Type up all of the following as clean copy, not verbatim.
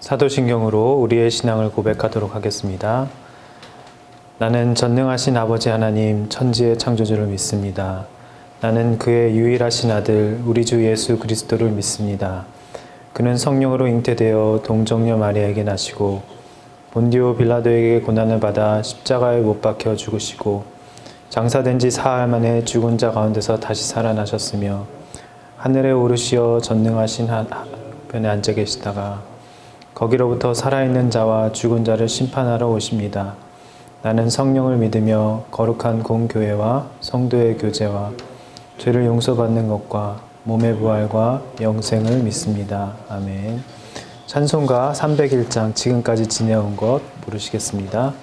사도신경으로 우리의 신앙을 고백하도록 하겠습니다. 나는 전능하신 아버지 하나님 천지의 창조주를 믿습니다. 나는 그의 유일하신 아들 우리 주 예수 그리스도를 믿습니다. 그는 성령으로 잉태되어 동정녀 마리아에게 나시고 본디오 빌라도에게 고난을 받아 십자가에 못 박혀 죽으시고 장사된 지 사흘 만에 죽은 자 가운데서 다시 살아나셨으며 하늘에 오르시어 전능하신 하편에 앉아 계시다가 거기로부터 살아있는 자와 죽은 자를 심판하러 오십니다. 나는 성령을 믿으며 거룩한 공교회와 성도의 교제와 죄를 용서받는 것과 몸의 부활과 영생을 믿습니다. 아멘. 찬송가 301장 지금까지 지내온 것 부르시겠습니다.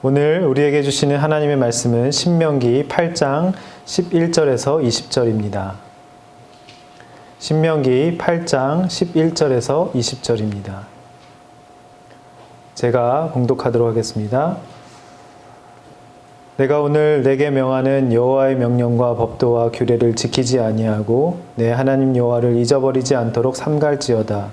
오늘 우리에게 주시는 하나님의 말씀은 신명기 8장 11절에서 20절입니다. 신명기 8장 11절에서 20절입니다. 제가 봉독하도록 하겠습니다. 내가 오늘 내게 명하는 여호와의 명령과 법도와 규례를 지키지 아니하고 내 하나님 여호와를 잊어버리지 않도록 삼갈지어다.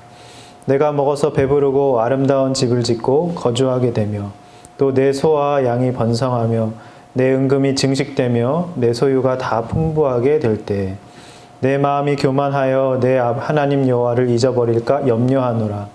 내가 먹어서 배부르고 아름다운 집을 짓고 거주하게 되며 또 내 소와 양이 번성하며 내 은금이 증식되며 내 소유가 다 풍부하게 될 때 내 마음이 교만하여 내 하나님 여호와를 잊어버릴까 염려하노라.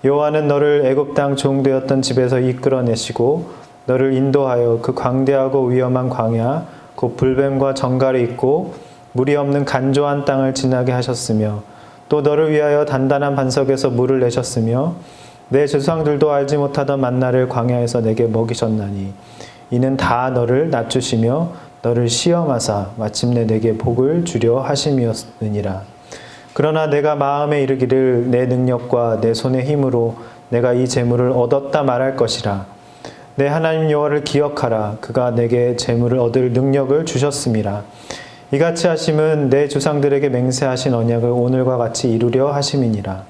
여호와는 너를 애굽 땅 종되었던 집에서 이끌어내시고 너를 인도하여 그 광대하고 위험한 광야 곧 불뱀과 정갈이 있고 물이 없는 간조한 땅을 지나게 하셨으며 또 너를 위하여 단단한 반석에서 물을 내셨으며 내 조상들도 알지 못하던 만나를 광야에서 내게 먹이셨나니 이는 다 너를 낮추시며 너를 시험하사 마침내 내게 복을 주려 하심이었느니라. 그러나 내가 마음에 이르기를 내 능력과 내 손의 힘으로 내가 이 재물을 얻었다 말할 것이라. 내 하나님 여호와를 기억하라. 그가 내게 재물을 얻을 능력을 주셨음이라. 이같이 하심은 내 조상들에게 맹세하신 언약을 오늘과 같이 이루려 하심이니라.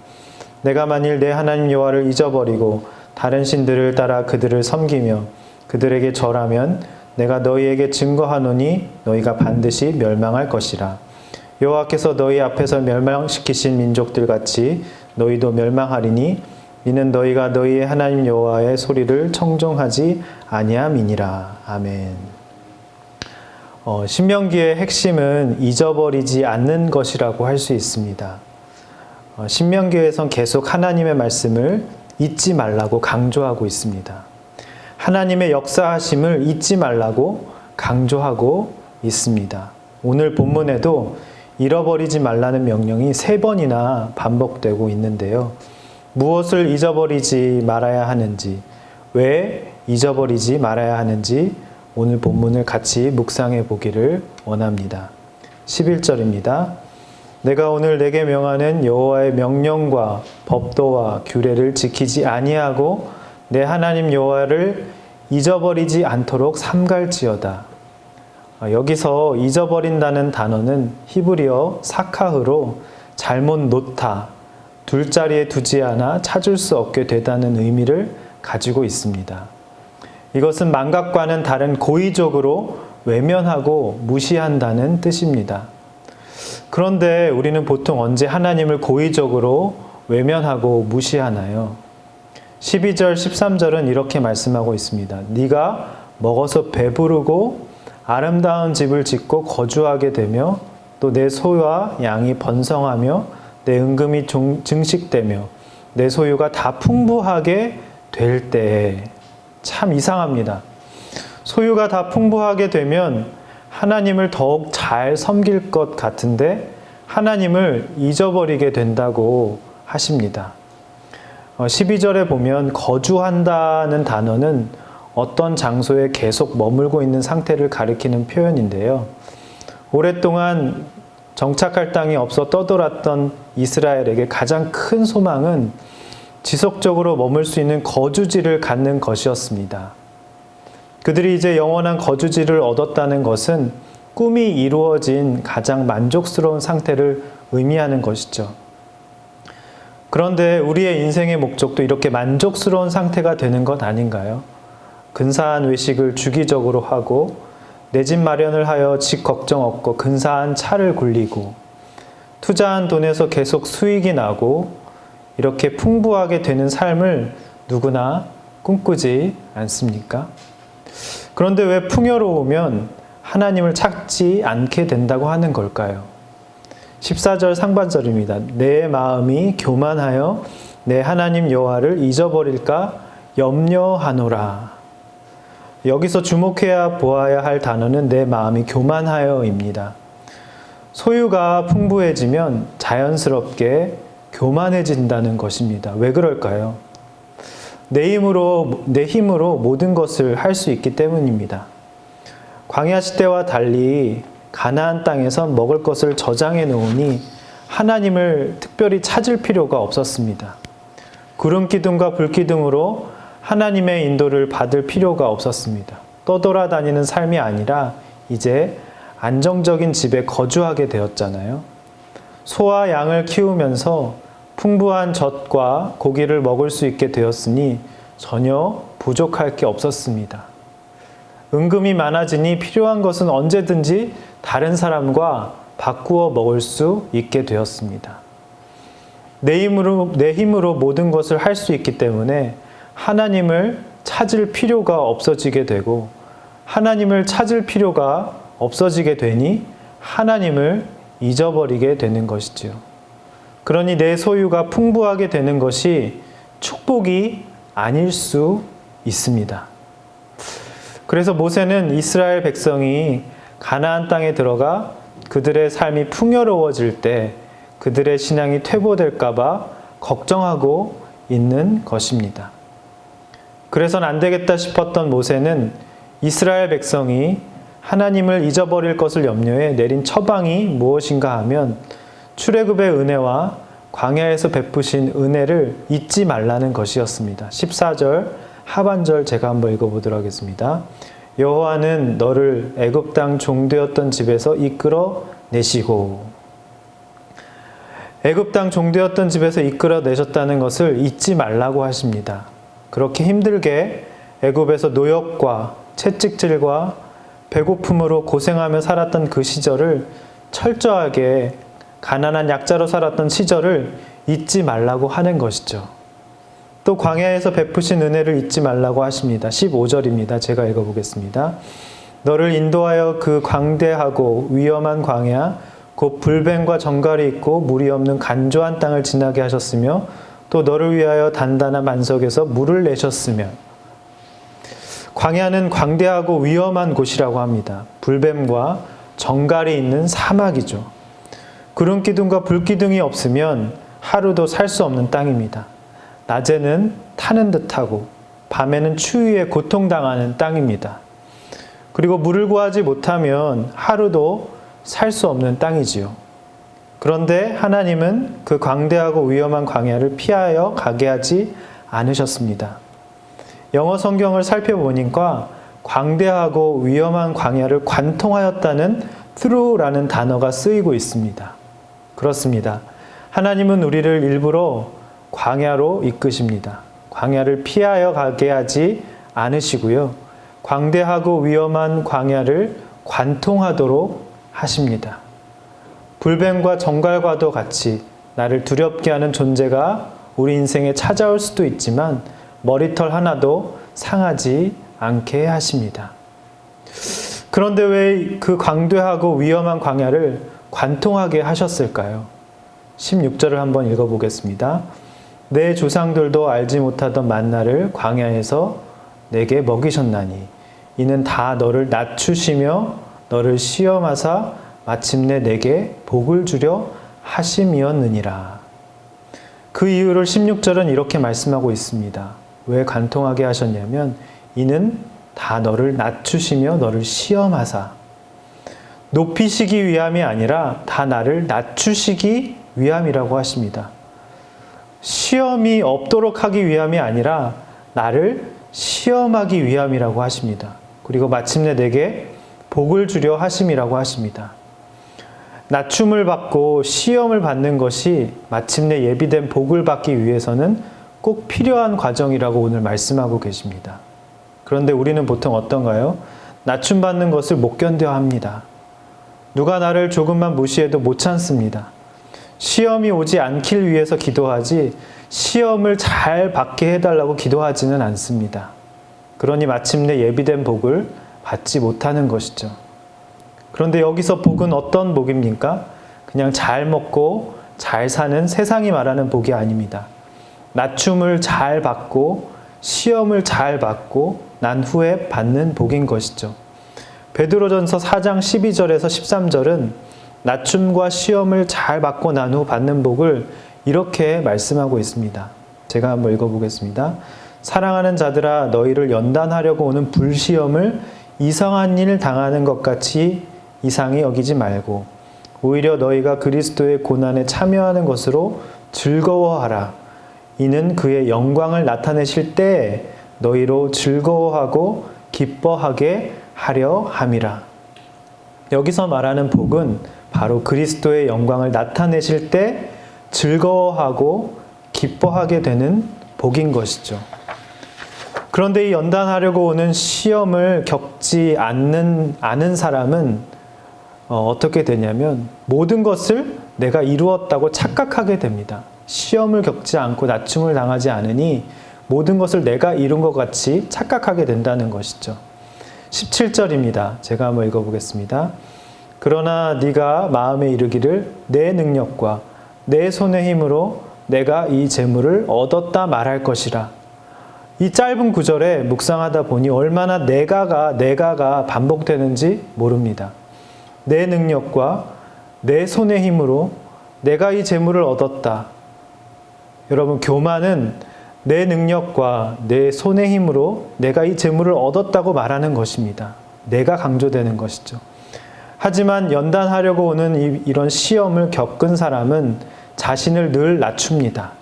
내가 만일 내 하나님 여호와를 잊어버리고 다른 신들을 따라 그들을 섬기며 그들에게 절하면 내가 너희에게 증거하노니 너희가 반드시 멸망할 것이라. 여호와께서 너희 앞에서 멸망시키신 민족들 같이 너희도 멸망하리니 이는 너희가 너희의 하나님 여호와의 소리를 청종하지 아니함이니라. 아멘. 신명기의 핵심은 잊어버리지 않는 것이라고 할 수 있습니다. 신명기에선 계속 하나님의 말씀을 잊지 말라고 강조하고 있습니다. 하나님의 역사하심을 잊지 말라고 강조하고 있습니다. 오늘 본문에도 잃어버리지 말라는 명령이 3번이나 반복되고 있는데요. 무엇을 잊어버리지 말아야 하는지, 왜 잊어버리지 말아야 하는지 오늘 본문을 같이 묵상해 보기를 원합니다. 11절입니다. 내가 오늘 내게 명하는 여호와의 명령과 법도와 규례를 지키지 아니하고 내 하나님 여호와를 잊어버리지 않도록 삼갈지어다. 여기서 잊어버린다는 단어는 히브리어 사카흐로 잘못 놓다, 둘자리에 두지 않아 찾을 수 없게 되다는 의미를 가지고 있습니다. 이것은 망각과는 다른 고의적으로 외면하고 무시한다는 뜻입니다. 그런데 우리는 보통 언제 하나님을 고의적으로 외면하고 무시하나요? 12절, 13절은 이렇게 말씀하고 있습니다. 네가 먹어서 배부르고 아름다운 집을 짓고 거주하게 되며 또 내 소와 양이 번성하며 내 은금이 증식되며 내 소유가 다 풍부하게 될 때에. 참 이상합니다. 소유가 다 풍부하게 되면 하나님을 더욱 잘 섬길 것 같은데 하나님을 잊어버리게 된다고 하십니다. 12절에 보면 거주한다는 단어는 어떤 장소에 계속 머물고 있는 상태를 가리키는 표현인데요. 오랫동안 정착할 땅이 없어 떠돌았던 이스라엘에게 가장 큰 소망은 지속적으로 머물 수 있는 거주지를 갖는 것이었습니다. 그들이 이제 영원한 거주지를 얻었다는 것은 꿈이 이루어진 가장 만족스러운 상태를 의미하는 것이죠. 그런데 우리의 인생의 목적도 이렇게 만족스러운 상태가 되는 것 아닌가요? 근사한 외식을 주기적으로 하고 내 집 마련을 하여 집 걱정 없고 근사한 차를 굴리고 투자한 돈에서 계속 수익이 나고 이렇게 풍부하게 되는 삶을 누구나 꿈꾸지 않습니까? 그런데 왜 풍요로우면 하나님을 찾지 않게 된다고 하는 걸까요? 14절 상반절입니다. 내 마음이 교만하여 내 하나님 여호와를 잊어버릴까 염려하노라. 여기서 주목해야 보아야 할 단어는 내 마음이 교만하여입니다. 소유가 풍부해지면 자연스럽게 교만해진다는 것입니다. 왜 그럴까요? 내 힘으로 모든 것을 할 수 있기 때문입니다. 광야 시대와 달리 가나안 땅에서 먹을 것을 저장해 놓으니 하나님을 특별히 찾을 필요가 없었습니다. 구름 기둥과 불 기둥으로 하나님의 인도를 받을 필요가 없었습니다. 떠돌아다니는 삶이 아니라 이제 안정적인 집에 거주하게 되었잖아요. 소와 양을 키우면서 풍부한 젖과 고기를 먹을 수 있게 되었으니 전혀 부족할 게 없었습니다. 은금이 많아지니 필요한 것은 언제든지 다른 사람과 바꾸어 먹을 수 있게 되었습니다. 내 힘으로 모든 것을 할 수 있기 때문에 하나님을 찾을 필요가 없어지게 되고 하나님을 찾을 필요가 없어지게 되니 하나님을 잊어버리게 되는 것이지요. 그러니 내 소유가 풍부하게 되는 것이 축복이 아닐 수 있습니다. 그래서 모세는 이스라엘 백성이 가나안 땅에 들어가 그들의 삶이 풍요로워질 때 그들의 신앙이 퇴보될까 봐 걱정하고 있는 것입니다. 그래서는 안 되겠다 싶었던 모세는 이스라엘 백성이 하나님을 잊어버릴 것을 염려해 내린 처방이 무엇인가 하면 출애굽의 은혜와 광야에서 베푸신 은혜를 잊지 말라는 것이었습니다. 14절 하반절 제가 한번 읽어보도록 하겠습니다. 여호와는 너를 애굽 땅 종되었던 집에서 이끌어 내시고 애굽 땅 종되었던 집에서 이끌어 내셨다는 것을 잊지 말라고 하십니다. 그렇게 힘들게 애굽에서 노역과 채찍질과 배고픔으로 고생하며 살았던 그 시절을 철저하게 가난한 약자로 살았던 시절을 잊지 말라고 하는 것이죠. 또 광야에서 베푸신 은혜를 잊지 말라고 하십니다. 15절입니다. 제가 읽어보겠습니다. 너를 인도하여 그 광대하고 위험한 광야 곧 불뱀과 정갈이 있고 물이 없는 간조한 땅을 지나게 하셨으며 또 너를 위하여 단단한 반석에서 물을 내셨으며. 광야는 광대하고 위험한 곳이라고 합니다. 불뱀과 정갈이 있는 사막이죠. 구름 기둥과 불 기둥이 없으면 하루도 살 수 없는 땅입니다. 낮에는 타는 듯하고 밤에는 추위에 고통당하는 땅입니다. 그리고 물을 구하지 못하면 하루도 살 수 없는 땅이지요. 그런데 하나님은 그 광대하고 위험한 광야를 피하여 가게 하지 않으셨습니다. 영어 성경을 살펴보니까 광대하고 위험한 광야를 관통하였다는 through라는 단어가 쓰이고 있습니다. 그렇습니다. 하나님은 우리를 일부러 광야로 이끄십니다. 광야를 피하여 가게 하지 않으시고요. 광대하고 위험한 광야를 관통하도록 하십니다. 불뱀과 정갈과도 같이 나를 두렵게 하는 존재가 우리 인생에 찾아올 수도 있지만 머리털 하나도 상하지 않게 하십니다. 그런데 왜 그 광대하고 위험한 광야를 관통하게 하셨을까요? 16절을 한번 읽어보겠습니다. 내 조상들도 알지 못하던 만나를 광야에서 내게 먹이셨나니 이는 다 너를 낮추시며 너를 시험하사 마침내 내게 복을 주려 하심이었느니라. 그 이유를 16절은 이렇게 말씀하고 있습니다. 왜 관통하게 하셨냐면 이는 다 너를 낮추시며 너를 시험하사. 높이시기 위함이 아니라 다 나를 낮추시기 위함이라고 하십니다. 시험이 없도록 하기 위함이 아니라 나를 시험하기 위함이라고 하십니다. 그리고 마침내 내게 복을 주려 하심이라고 하십니다. 낮춤을 받고 시험을 받는 것이 마침내 예비된 복을 받기 위해서는 꼭 필요한 과정이라고 오늘 말씀하고 계십니다. 그런데 우리는 보통 어떤가요? 낮춤 받는 것을 못 견뎌 합니다. 누가 나를 조금만 무시해도 못 참습니다. 시험이 오지 않길 위해서 기도하지 시험을 잘 받게 해달라고 기도하지는 않습니다. 그러니 마침내 예비된 복을 받지 못하는 것이죠. 그런데 여기서 복은 어떤 복입니까? 그냥 잘 먹고 잘 사는 세상이 말하는 복이 아닙니다. 낮춤을 잘 받고 시험을 잘 받고 난 후에 받는 복인 것이죠. 베드로전서 4장 12절에서 13절은 낮춤과 시험을 잘 받고 난 후 받는 복을 이렇게 말씀하고 있습니다. 제가 한번 읽어보겠습니다. 사랑하는 자들아 너희를 연단하려고 오는 불시험을 이상한 일 당하는 것 같이 이상히 여기지 말고 오히려 너희가 그리스도의 고난에 참여하는 것으로 즐거워하라. 이는 그의 영광을 나타내실 때 너희로 즐거워하고 기뻐하게 하려 함이라. 여기서 말하는 복은 바로 그리스도의 영광을 나타내실 때 즐거워하고 기뻐하게 되는 복인 것이죠. 그런데 이 연단하려고 오는 시험을 겪지 않은 사람은 어떻게 되냐면 모든 것을 내가 이루었다고 착각하게 됩니다. 시험을 겪지 않고 낮춤을 당하지 않으니 모든 것을 내가 이룬 것 같이 착각하게 된다는 것이죠. 17절입니다. 제가 한번 읽어보겠습니다. 그러나 네가 마음에 이르기를 내 능력과 내 손의 힘으로 내가 이 재물을 얻었다 말할 것이라. 이 짧은 구절에 묵상하다 보니 얼마나 내가가 반복되는지 모릅니다. 내 능력과 내 손의 힘으로 내가 이 재물을 얻었다. 여러분, 교만은 내 능력과 내 손의 힘으로 내가 이 재물을 얻었다고 말하는 것입니다. 내가 강조되는 것이죠. 하지만 연단하려고 오는 이런 시험을 겪은 사람은 자신을 늘 낮춥니다.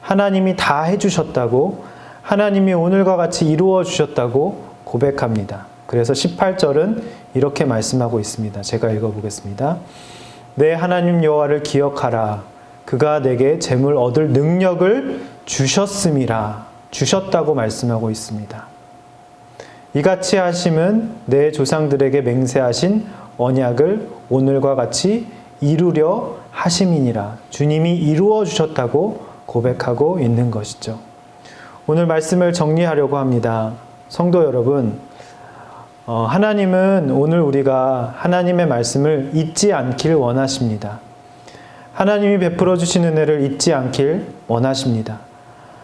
하나님이 다 해주셨다고, 하나님이 오늘과 같이 이루어 주셨다고 고백합니다. 그래서 18절은 이렇게 말씀하고 있습니다. 제가 읽어보겠습니다. 내 하나님 여호와를 기억하라. 그가 내게 재물 얻을 능력을 주셨음이라. 주셨다고 말씀하고 있습니다. 이같이 하심은 내 조상들에게 맹세하신 언약을 오늘과 같이 이루려 하심이니라. 주님이 이루어 주셨다고 고백하고 있는 것이죠. 오늘 말씀을 정리하려고 합니다. 성도 여러분, 하나님은 오늘 우리가 하나님의 말씀을 잊지 않길 원하십니다. 하나님이 베풀어 주신 은혜를 잊지 않길 원하십니다.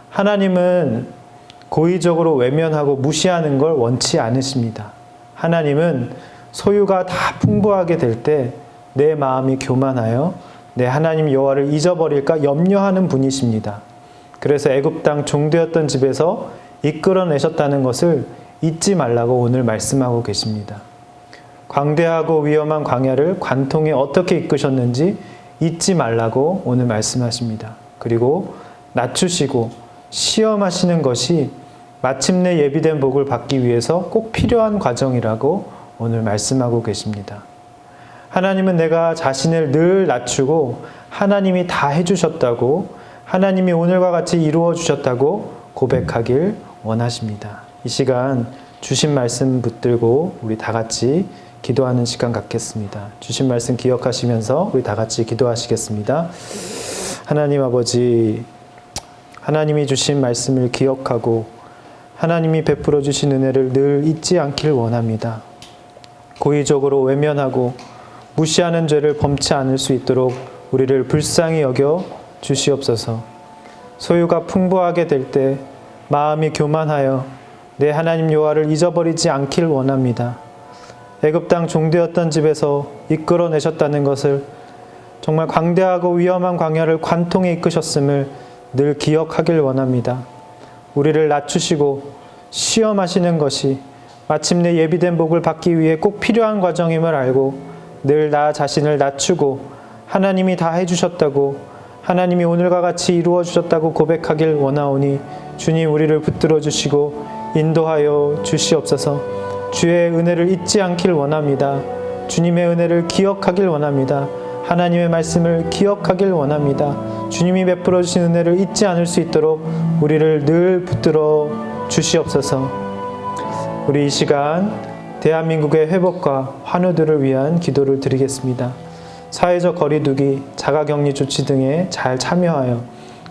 하나님은 고의적으로 외면하고 무시하는 걸 원치 않으십니다. 하나님은 소유가 다 풍부하게 될 때 내 마음이 교만하여 내 하나님 여호와를 잊어버릴까 염려하는 분이십니다. 그래서 애굽 땅 종되었던 집에서 이끌어내셨다는 것을 잊지 말라고 오늘 말씀하고 계십니다. 광대하고 위험한 광야를 관통에 어떻게 이끄셨는지 잊지 말라고 오늘 말씀하십니다. 그리고 낮추시고 시험하시는 것이 마침내 예비된 복을 받기 위해서 꼭 필요한 과정이라고 오늘 말씀하고 계십니다. 하나님은 내가 자신을 늘 낮추고 하나님이 다 해주셨다고, 하나님이 오늘과 같이 이루어 주셨다고 고백하길 원하십니다. 이 시간 주신 말씀 붙들고 우리 다 같이 기도하는 시간 갖겠습니다. 주신 말씀 기억하시면서 우리 다 같이 기도하시겠습니다. 하나님 아버지, 하나님이 주신 말씀을 기억하고 하나님이 베풀어 주신 은혜를 늘 잊지 않길 원합니다. 고의적으로 외면하고 무시하는 죄를 범치 않을 수 있도록 우리를 불쌍히 여겨 주시옵소서. 소유가 풍부하게 될 때 마음이 교만하여 내 하나님 여호와를 잊어버리지 않길 원합니다. 애굽 땅 종되었던 집에서 이끌어내셨다는 것을, 정말 광대하고 위험한 광야를 관통에 이끄셨음을 늘 기억하길 원합니다. 우리를 낮추시고 시험하시는 것이 마침내 예비된 복을 받기 위해 꼭 필요한 과정임을 알고 늘 나 자신을 낮추고 하나님이 다 해주셨다고, 하나님이 오늘과 같이 이루어 주셨다고 고백하길 원하오니 주님 우리를 붙들어 주시고 인도하여 주시옵소서. 주의 은혜를 잊지 않길 원합니다. 주님의 은혜를 기억하길 원합니다. 하나님의 말씀을 기억하길 원합니다. 주님이 베풀어 주신 은혜를 잊지 않을 수 있도록 우리를 늘 붙들어 주시옵소서. 우리 이 시간 대한민국의 회복과 환우들을 위한 기도를 드리겠습니다. 사회적 거리두기, 자가격리 조치 등에 잘 참여하여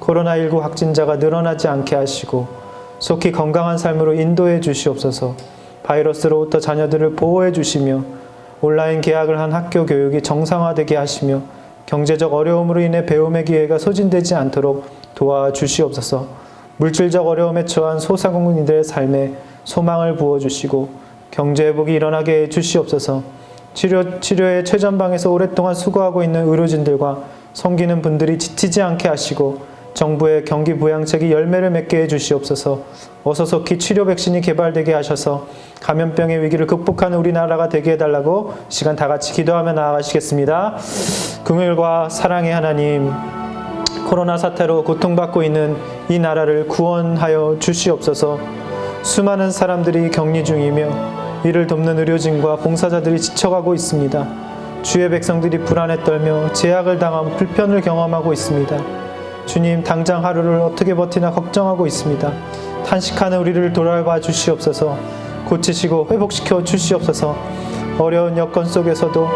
코로나19 확진자가 늘어나지 않게 하시고 속히 건강한 삶으로 인도해 주시옵소서. 바이러스로부터 자녀들을 보호해 주시며 온라인 개학을 한 학교 교육이 정상화되게 하시며 경제적 어려움으로 인해 배움의 기회가 소진되지 않도록 도와주시옵소서. 물질적 어려움에 처한 소상공인들의 삶에 소망을 부어주시고 경제회복이 일어나게 해 주시옵소서. 치료의 최전방에서 오랫동안 수고하고 있는 의료진들과 섬기는 분들이 지치지 않게 하시고 정부의 경기 부양책이 열매를 맺게 해 주시옵소서. 어서 속히 치료 백신이 개발되게 하셔서 감염병의 위기를 극복하는 우리나라가 되게 해달라고 시간 다 같이 기도하며 나아가시겠습니다. 긍휼과 사랑의 하나님, 코로나 사태로 고통받고 있는 이 나라를 구원하여 주시옵소서. 수많은 사람들이 격리 중이며 이를 돕는 의료진과 봉사자들이 지쳐가고 있습니다. 주의 백성들이 불안에 떨며 제약을 당하고 불편을 경험하고 있습니다. 주님, 당장 하루를 어떻게 버티나 걱정하고 있습니다. 탄식하는 우리를 돌아봐 주시옵소서. 고치시고 회복시켜 주시옵소서. 어려운 여건 속에서도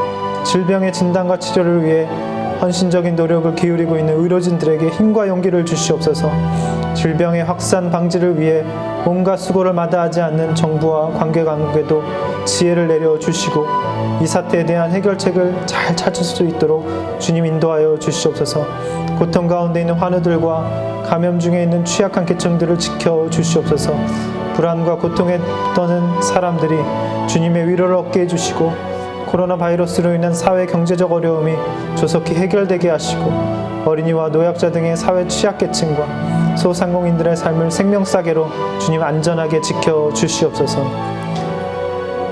질병의 진단과 치료를 위해 헌신적인 노력을 기울이고 있는 의료진들에게 힘과 용기를 주시옵소서. 질병의 확산 방지를 위해 온갖 수고를 마다하지 않는 정부와 관계당국에도 지혜를 내려주시고 이 사태에 대한 해결책을 잘 찾을 수 있도록 주님 인도하여 주시옵소서. 고통 가운데 있는 환우들과 감염 중에 있는 취약한 계층들을 지켜주시옵소서. 불안과 고통에 떠는 사람들이 주님의 위로를 얻게 해주시고 코로나 바이러스로 인한 사회 경제적 어려움이 조속히 해결되게 하시고 어린이와 노약자 등의 사회 취약계층과 소상공인들의 삶을 생명싸개로 주님 안전하게 지켜주시옵소서.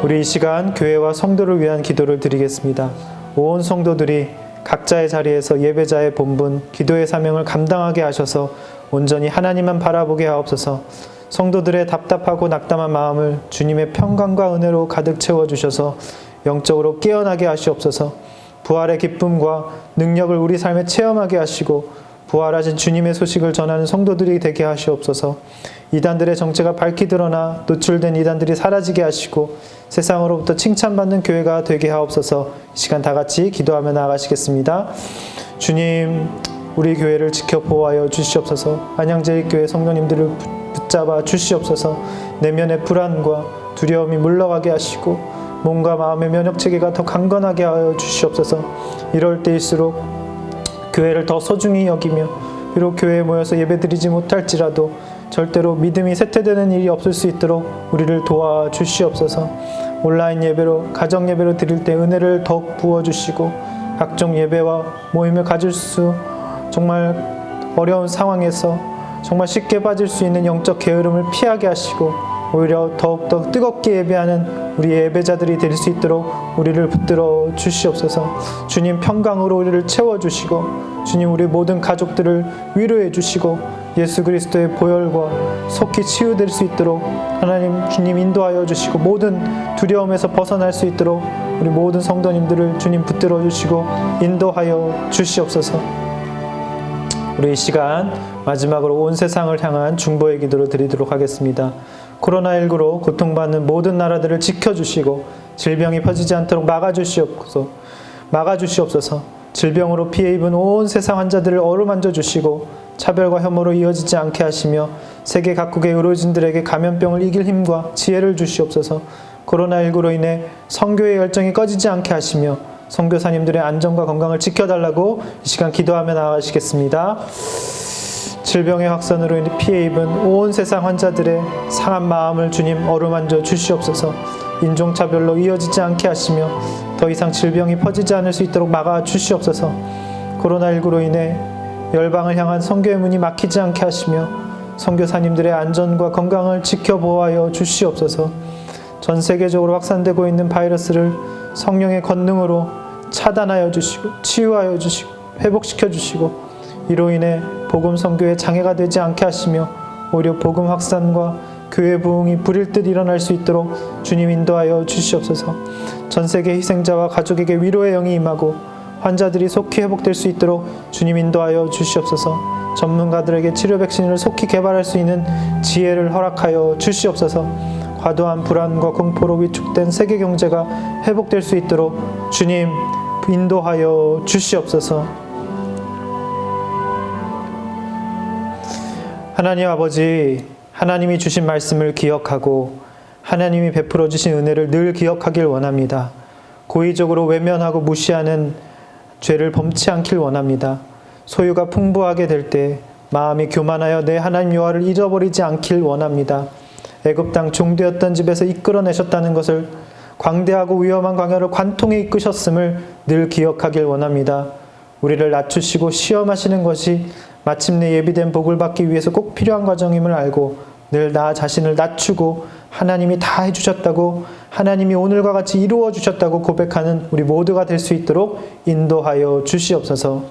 우리 이 시간 교회와 성도를 위한 기도를 드리겠습니다. 온 성도들이 각자의 자리에서 예배자의 본분, 기도의 사명을 감당하게 하셔서 온전히 하나님만 바라보게 하옵소서. 성도들의 답답하고 낙담한 마음을 주님의 평강과 은혜로 가득 채워주셔서 영적으로 깨어나게 하시옵소서. 부활의 기쁨과 능력을 우리 삶에 체험하게 하시고 부활하신 주님의 소식을 전하는 성도들이 되게 하시옵소서. 이단들의 정체가 밝히 드러나 노출된 이단들이 사라지게 하시고 세상으로부터 칭찬받는 교회가 되게 하옵소서. 이 시간 다 같이 기도하며 나아가시겠습니다. 주님, 우리 교회를 지켜 보호하여 주시옵소서. 안양제일교회 성도님들을 붙잡아 주시옵소서. 내면의 불안과 두려움이 물러가게 하시고 몸과 마음의 면역체계가 더 강건하게 하여 주시옵소서. 이럴 때일수록 교회를 더 소중히 여기며 비록 교회에 모여서 예배드리지 못할지라도 절대로 믿음이 쇠퇴되는 일이 없을 수 있도록 우리를 도와주시옵소서. 온라인 예배로 가정 예배로 드릴 때 은혜를 더욱 부어주시고 각종 예배와 모임을 가질 수 정말 어려운 상황에서 정말 쉽게 빠질 수 있는 영적 게으름을 피하게 하시고 오히려 더욱더 뜨겁게 예배하는 우리 예배자들이 될 수 있도록 우리를 붙들어 주시옵소서. 주님 평강으로 우리를 채워주시고 주님 우리 모든 가족들을 위로해 주시고 예수 그리스도의 보혈과 속히 치유될 수 있도록 하나님 주님 인도하여 주시고 모든 두려움에서 벗어날 수 있도록 우리 모든 성도님들을 주님 붙들어 주시고 인도하여 주시옵소서. 우리 이 시간 마지막으로 온 세상을 향한 중보의 기도를 드리도록 하겠습니다. 코로나19로 고통받는 모든 나라들을 지켜주시고 질병이 퍼지지 않도록 막아주시옵소서. 질병으로 피해 입은 온 세상 환자들을 어루만져 주시고 차별과 혐오로 이어지지 않게 하시며 세계 각국의 의료진들에게 감염병을 이길 힘과 지혜를 주시옵소서. 코로나19로 인해 선교의 열정이 꺼지지 않게 하시며 선교사님들의 안전과 건강을 지켜달라고 이 시간 기도하며 나아가시겠습니다. 질병의 확산으로 인해 피해 입은 온 세상 환자들의 상한 마음을 주님 어루만져 주시옵소서. 인종차별로 이어지지 않게 하시며 더 이상 질병이 퍼지지 않을 수 있도록 막아 주시옵소서. 코로나19로 인해 열방을 향한 선교의 문이 막히지 않게 하시며 선교사님들의 안전과 건강을 지켜보호하여 주시옵소서. 전 세계적으로 확산되고 있는 바이러스를 성령의 권능으로 차단하여 주시고 치유하여 주시고 회복시켜 주시고 이로 인해 복음 선교에 장애가 되지 않게 하시며 오히려 복음 확산과 교회 부흥이 불일 듯 일어날 수 있도록 주님 인도하여 주시옵소서. 전 세계 희생자와 가족에게 위로의 영이 임하고 환자들이 속히 회복될 수 있도록 주님 인도하여 주시옵소서. 전문가들에게 치료 백신을 속히 개발할 수 있는 지혜를 허락하여 주시옵소서. 과도한 불안과 공포로 위축된 세계 경제가 회복될 수 있도록 주님 인도하여 주시옵소서. 하나님 아버지, 하나님이 주신 말씀을 기억하고 하나님이 베풀어 주신 은혜를 늘 기억하길 원합니다. 고의적으로 외면하고 무시하는 죄를 범치 않길 원합니다. 소유가 풍부하게 될 때 마음이 교만하여 내 하나님 여호와를 잊어버리지 않길 원합니다. 애굽 땅 종되었던 집에서 이끌어내셨다는 것을 광대하고 위험한 광야를 관통에 이끄셨음을 늘 기억하길 원합니다. 우리를 낮추시고 시험하시는 것이 마침내 예비된 복을 받기 위해서 꼭 필요한 과정임을 알고 늘 나 자신을 낮추고 하나님이 다 해주셨다고 하나님이 오늘과 같이 이루어 주셨다고 고백하는 우리 모두가 될 수 있도록 인도하여 주시옵소서.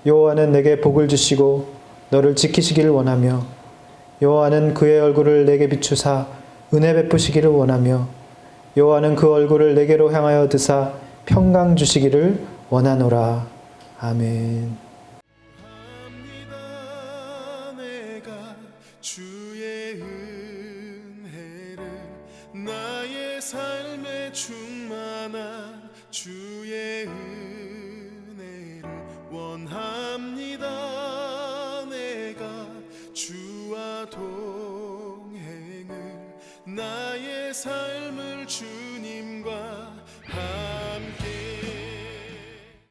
여호와는 내게 복을 주시고 너를 지키시기를 원하며 여호와는 그의 얼굴을 내게 비추사 은혜 베푸시기를 원하며 여호와는 그 얼굴을 내게로 향하여 드사 평강 주시기를 원하노라. 아멘. 주의 은혜를 나의 삶에 충만한 주의 은혜를 원합니다. 내가 주와 동행을 나의 삶을 주